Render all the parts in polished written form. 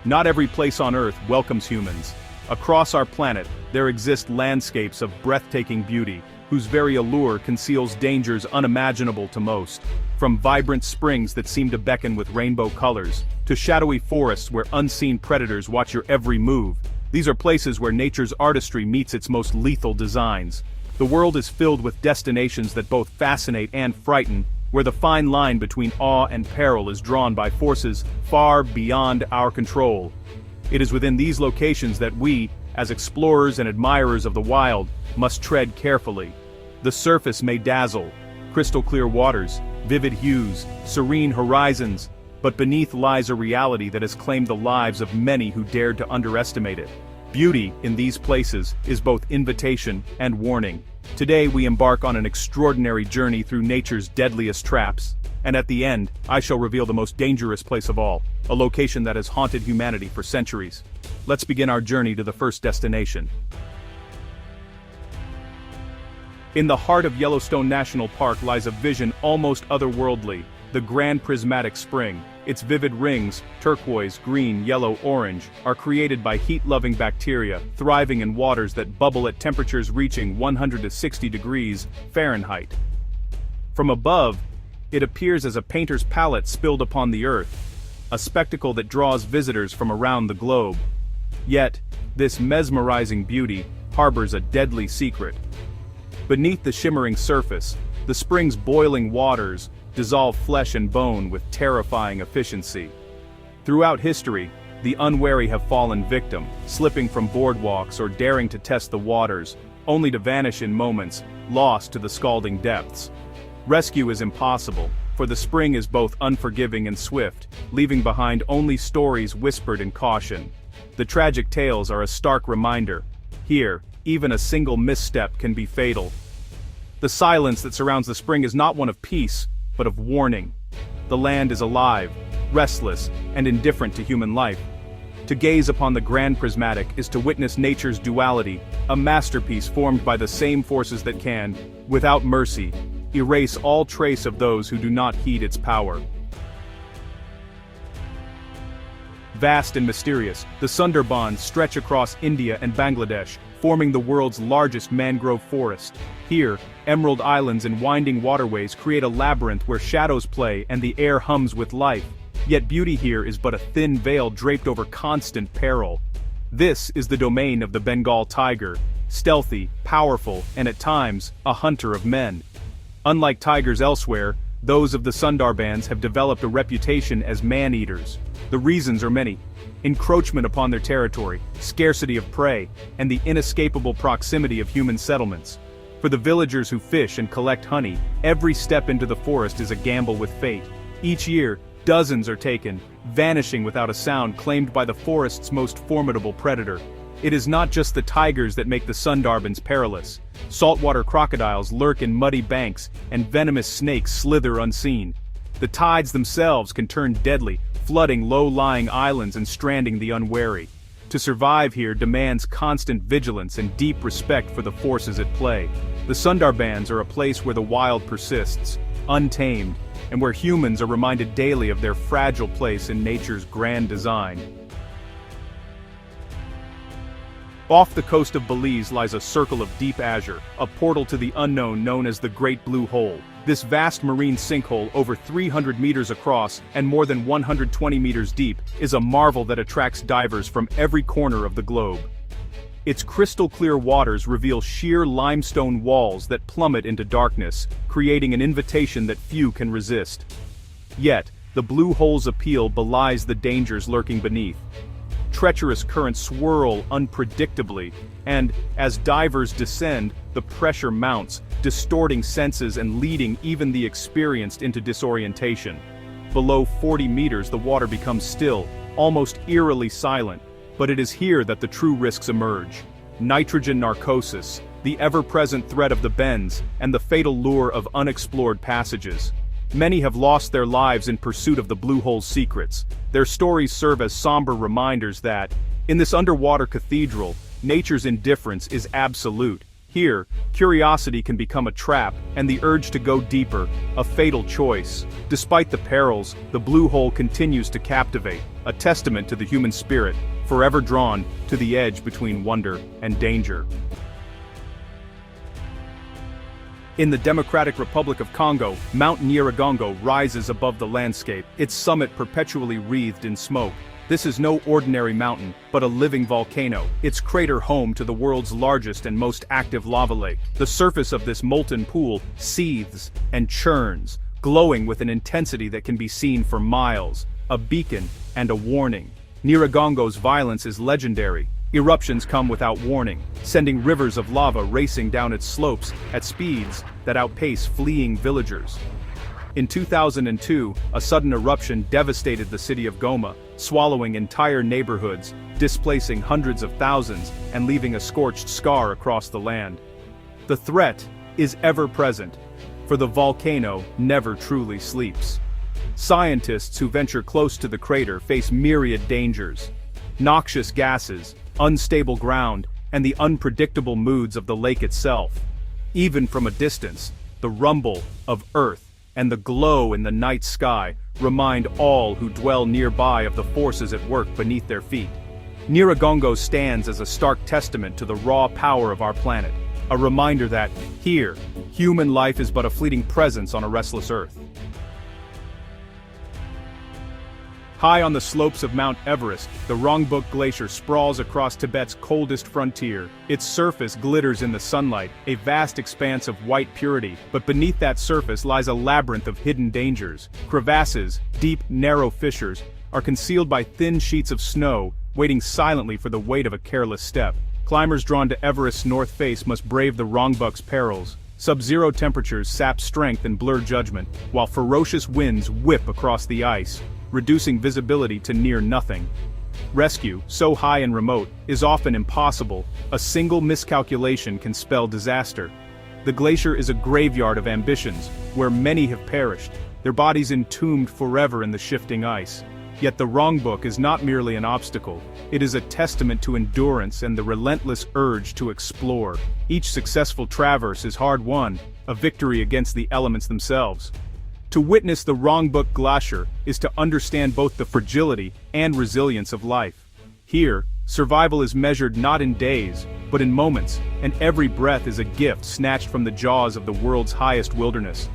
Not every place on Earth welcomes humans. Across our planet, there exist landscapes of breathtaking beauty, whose very allure conceals dangers unimaginable to most. From vibrant springs that seem to beckon with rainbow colors, to shadowy forests where unseen predators watch your every move, these are places where nature's artistry meets its most lethal designs. The world is filled with destinations that both fascinate and frighten, where the fine line between awe and peril is drawn by forces far beyond our control. It is within these locations that we, as explorers and admirers of the wild, must tread carefully. The surface may dazzle, crystal clear waters, vivid hues, serene horizons, but beneath lies a reality that has claimed the lives of many who dared to underestimate it. Beauty, in these places, is both invitation and warning. Today we embark on an extraordinary journey through nature's deadliest traps, and at the end, I shall reveal the most dangerous place of all, a location that has haunted humanity for centuries. Let's begin our journey to the first destination. In the heart of Yellowstone National Park lies a vision almost otherworldly, the Grand Prismatic Spring. Its vivid rings, turquoise, green, yellow, orange, are created by heat-loving bacteria, thriving in waters that bubble at temperatures reaching 160 degrees Fahrenheit. From above, it appears as a painter's palette spilled upon the earth, a spectacle that draws visitors from around the globe. Yet, this mesmerizing beauty harbors a deadly secret. Beneath the shimmering surface, the spring's boiling waters dissolve flesh and bone with terrifying efficiency. Throughout history, the unwary have fallen victim, slipping from boardwalks or daring to test the waters, only to vanish in moments, lost to the scalding depths. Rescue is impossible, for the spring is both unforgiving and swift, leaving behind only stories whispered in caution. The tragic tales are a stark reminder. Here, even a single misstep can be fatal. The silence that surrounds the spring is not one of peace, but of warning. The land is alive, restless, and indifferent to human life. To gaze upon the Grand Prismatic is to witness nature's duality, a masterpiece formed by the same forces that can, without mercy, erase all trace of those who do not heed its power. Vast and mysterious, the Sundarbans stretch across India and Bangladesh, forming the world's largest mangrove forest. Here, emerald islands and winding waterways create a labyrinth where shadows play and the air hums with life. Yet beauty here is but a thin veil draped over constant peril. This is the domain of the Bengal tiger, stealthy, powerful, and at times, a hunter of men. Unlike tigers elsewhere, those of the Sundarbans have developed a reputation as man-eaters. The reasons are many: encroachment upon their territory, scarcity of prey, and the inescapable proximity of human settlements. For the villagers who fish and collect honey, every step into the forest is a gamble with fate. Each year, dozens are taken, vanishing without a sound, claimed by the forest's most formidable predator. It is not just the tigers that make the Sundarbans perilous. Saltwater crocodiles lurk in muddy banks, and venomous snakes slither unseen. The tides themselves can turn deadly, flooding low-lying islands and stranding the unwary. To survive here demands constant vigilance and deep respect for the forces at play. The Sundarbans are a place where the wild persists, untamed, and where humans are reminded daily of their fragile place in nature's grand design. Off the coast of Belize lies a circle of deep azure, a portal to the unknown known as the Great Blue Hole. This vast marine sinkhole, over 300 meters across and more than 120 meters deep, is a marvel that attracts divers from every corner of the globe. Its crystal-clear waters reveal sheer limestone walls that plummet into darkness, creating an invitation that few can resist. Yet, the blue hole's appeal belies the dangers lurking beneath. Treacherous currents swirl unpredictably, and, as divers descend, the pressure mounts, distorting senses and leading even the experienced into disorientation. Below 40 meters the water becomes still, almost eerily silent, but it is here that the true risks emerge. Nitrogen narcosis, the ever-present threat of the bends, and the fatal lure of unexplored passages. Many have lost their lives in pursuit of the blue hole's secrets. Their stories serve as somber reminders that, in this underwater cathedral, nature's indifference is absolute. Here, curiosity can become a trap, and the urge to go deeper, a fatal choice. Despite the perils, the blue hole continues to captivate, a testament to the human spirit, forever drawn to the edge between wonder and danger. In the Democratic Republic of Congo, Mount Nyiragongo rises above the landscape, its summit perpetually wreathed in smoke. This is no ordinary mountain, but a living volcano, its crater home to the world's largest and most active lava lake. The surface of this molten pool seethes and churns, glowing with an intensity that can be seen for miles, a beacon and a warning. Nyiragongo's violence is legendary. Eruptions come without warning, sending rivers of lava racing down its slopes at speeds that outpace fleeing villagers. In 2002, a sudden eruption devastated the city of Goma, swallowing entire neighborhoods, displacing hundreds of thousands, and leaving a scorched scar across the land. The threat is ever present, for the volcano never truly sleeps. Scientists who venture close to the crater face myriad dangers: noxious gases, unstable ground, and the unpredictable moods of the lake itself. Even from a distance, the rumble of earth and the glow in the night sky remind all who dwell nearby of the forces at work beneath their feet. Nyiragongo stands as a stark testament to the raw power of our planet, a reminder that, here, human life is but a fleeting presence on a restless earth. High on the slopes of Mount Everest, the Rongbuk Glacier sprawls across Tibet's coldest frontier. Its surface glitters in the sunlight, a vast expanse of white purity, but beneath that surface lies a labyrinth of hidden dangers. Crevasses, deep, narrow fissures, are concealed by thin sheets of snow, waiting silently for the weight of a careless step. Climbers drawn to Everest's north face must brave the Rongbuk's perils. Sub-zero temperatures sap strength and blur judgment, while ferocious winds whip across the ice, reducing visibility to near nothing. Rescue, so high and remote, is often impossible. A single miscalculation can spell disaster. The glacier is a graveyard of ambitions, where many have perished, their bodies entombed forever in the shifting ice. Yet the Rongbuk is not merely an obstacle, it is a testament to endurance and the relentless urge to explore. Each successful traverse is hard-won, a victory against the elements themselves. To witness the Rongbuk Glacier is to understand both the fragility and resilience of life. Here, survival is measured not in days, but in moments, and every breath is a gift snatched from the jaws of the world's highest wilderness.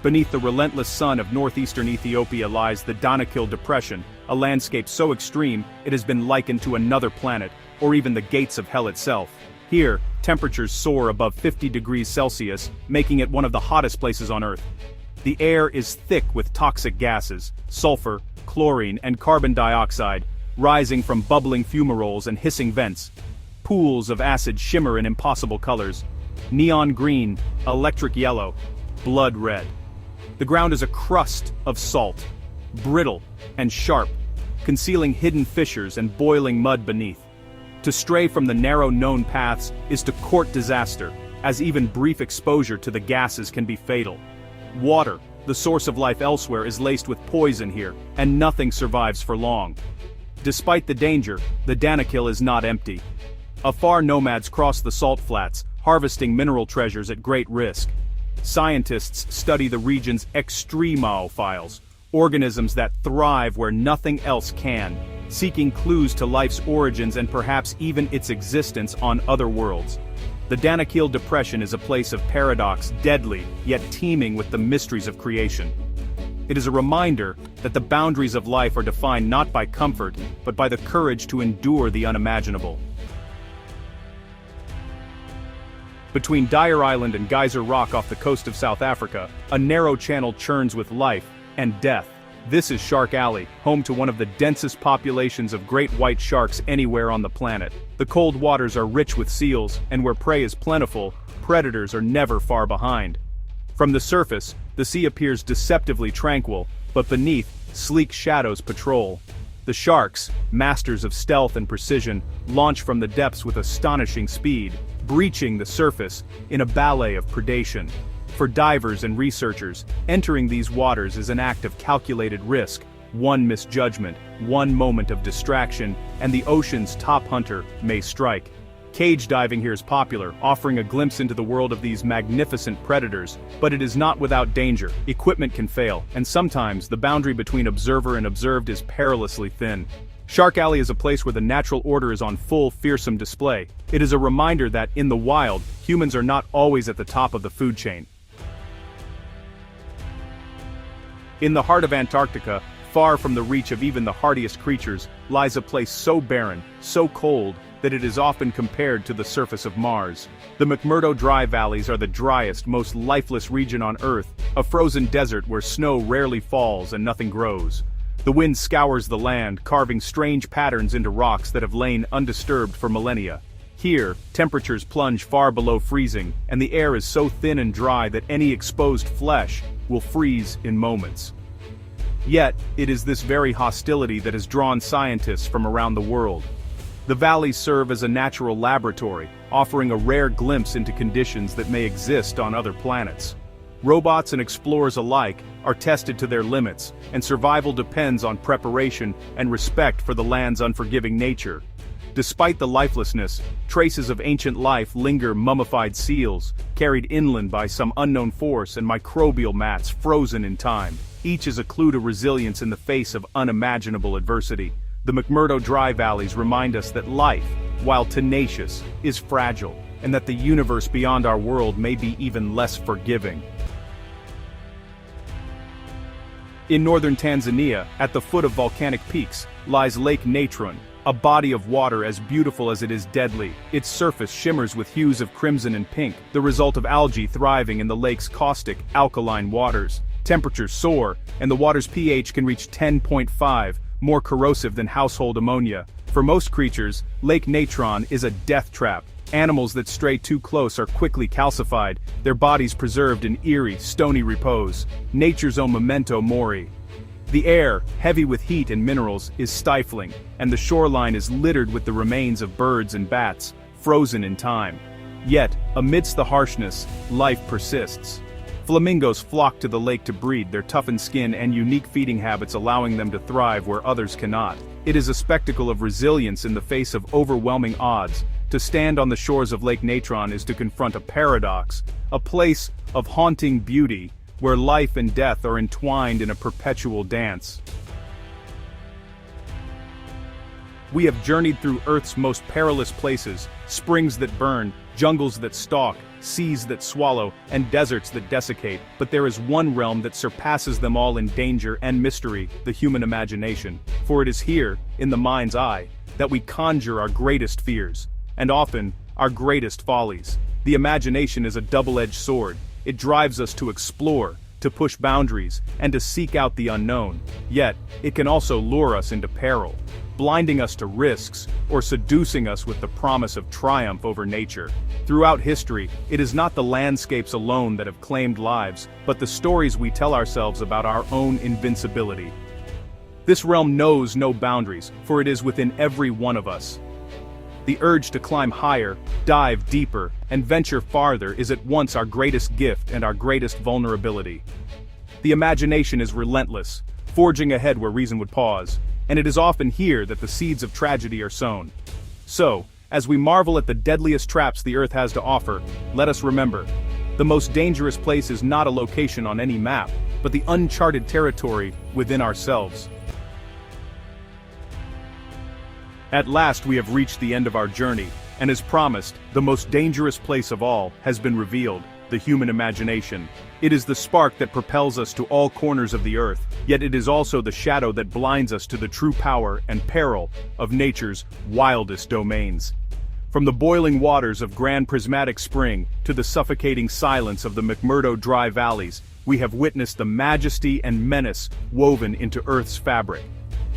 Beneath the relentless sun of northeastern Ethiopia lies the Danakil Depression, a landscape so extreme it has been likened to another planet, or even the gates of hell itself. Here, temperatures soar above 50 degrees Celsius, making it one of the hottest places on Earth. The air is thick with toxic gases, sulfur, chlorine, and carbon dioxide, rising from bubbling fumaroles and hissing vents. Pools of acid shimmer in impossible colors: neon green, electric yellow, blood red. The ground is a crust of salt, brittle and sharp, concealing hidden fissures and boiling mud beneath. To stray from the narrow known paths is to court disaster, as even brief exposure to the gases can be fatal. Water, the source of life elsewhere, is laced with poison here, and nothing survives for long. Despite the danger, the Danakil is not empty. Afar, nomads cross the salt flats, harvesting mineral treasures at great risk. Scientists study the region's extremophiles, organisms that thrive where nothing else can, seeking clues to life's origins and perhaps even its existence on other worlds. The Danakil Depression is a place of paradox, deadly, yet teeming with the mysteries of creation. It is a reminder that the boundaries of life are defined not by comfort, but by the courage to endure the unimaginable. Between Dyer Island and Geyser Rock off the coast of South Africa, a narrow channel churns with life and death. This is Shark Alley, home to one of the densest populations of great white sharks anywhere on the planet. The cold waters are rich with seals, and where prey is plentiful, predators are never far behind. From the surface, the sea appears deceptively tranquil, but beneath, sleek shadows patrol. The sharks, masters of stealth and precision, launch from the depths with astonishing speed, breaching the surface in a ballet of predation. For divers and researchers, entering these waters is an act of calculated risk, One misjudgment, one moment of distraction, and the ocean's top hunter may strike. Cage diving here is popular, offering a glimpse into the world of these magnificent predators, but it is not without danger. Equipment can fail, and sometimes the boundary between observer and observed is perilously thin. Shark Alley is a place where the natural order is on full, fearsome display. It is a reminder that, in the wild, humans are not always at the top of the food chain. In the heart of Antarctica, far from the reach of even the hardiest creatures, lies a place so barren, so cold, that it is often compared to the surface of Mars. The McMurdo Dry Valleys are the driest, most lifeless region on Earth, a frozen desert where snow rarely falls and nothing grows. The wind scours the land, carving strange patterns into rocks that have lain undisturbed for millennia. Here, temperatures plunge far below freezing, and the air is so thin and dry that any exposed flesh will freeze in moments. Yet, it is this very hostility that has drawn scientists from around the world. The valleys serve as a natural laboratory, offering a rare glimpse into conditions that may exist on other planets. Robots and explorers alike are tested to their limits, and survival depends on preparation and respect for the land's unforgiving nature. Despite the lifelessness, traces of ancient life linger: mummified seals, carried inland by some unknown force, and microbial mats frozen in time. Each is a clue to resilience in the face of unimaginable adversity. The McMurdo Dry Valleys remind us that life, while tenacious, is fragile, and that the universe beyond our world may be even less forgiving. In northern Tanzania, at the foot of volcanic peaks, lies Lake Natron, a body of water as beautiful as it is deadly. Its surface shimmers with hues of crimson and pink, the result of algae thriving in the lake's caustic, alkaline waters. Temperatures soar, and the water's pH can reach 10.5, more corrosive than household ammonia. For most creatures, Lake Natron is a death trap. Animals that stray too close are quickly calcified, their bodies preserved in eerie, stony repose. Nature's own memento mori. The air, heavy with heat and minerals, is stifling, and the shoreline is littered with the remains of birds and bats, frozen in time. Yet, amidst the harshness, life persists. Flamingos flock to the lake to breed, their toughened skin and unique feeding habits allowing them to thrive where others cannot. It is a spectacle of resilience in the face of overwhelming odds. To stand on the shores of Lake Natron is to confront a paradox, a place of haunting beauty, where life and death are entwined in a perpetual dance. We have journeyed through Earth's most perilous places: springs that burn, jungles that stalk, seas that swallow, and deserts that desiccate. But there is one realm that surpasses them all in danger and mystery: the human imagination. For it is here, in the mind's eye, that we conjure our greatest fears, and often, our greatest follies. The imagination is a double-edged sword. It drives us to explore, to push boundaries, and to seek out the unknown. Yet, it can also lure us into peril, blinding us to risks, or seducing us with the promise of triumph over nature. Throughout history, it is not the landscapes alone that have claimed lives, but the stories we tell ourselves about our own invincibility. This realm knows no boundaries, for it is within every one of us. The urge to climb higher, dive deeper, and venture farther is at once our greatest gift and our greatest vulnerability. The imagination is relentless, forging ahead where reason would pause, and it is often here that the seeds of tragedy are sown. So, as we marvel at the deadliest traps the Earth has to offer, let us remember: the most dangerous place is not a location on any map, but the uncharted territory within ourselves. At last we have reached the end of our journey, and as promised, the most dangerous place of all has been revealed: the human imagination. It is the spark that propels us to all corners of the earth, yet it is also the shadow that blinds us to the true power and peril of nature's wildest domains. From the boiling waters of Grand Prismatic Spring to the suffocating silence of the McMurdo Dry Valleys, we have witnessed the majesty and menace woven into Earth's fabric.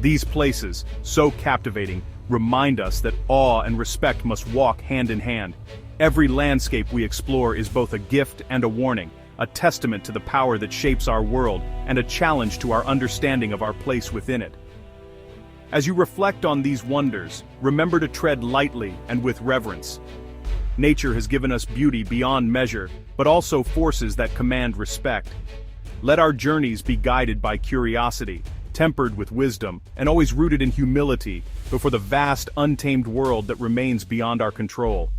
These places, so captivating, remind us that awe and respect must walk hand in hand. Every landscape we explore is both a gift and a warning, a testament to the power that shapes our world, and a challenge to our understanding of our place within it. As you reflect on these wonders, remember to tread lightly and with reverence. Nature has given us beauty beyond measure, but also forces that command respect. Let our journeys be guided by curiosity, tempered with wisdom, and always rooted in humility before the vast, untamed world that remains beyond our control.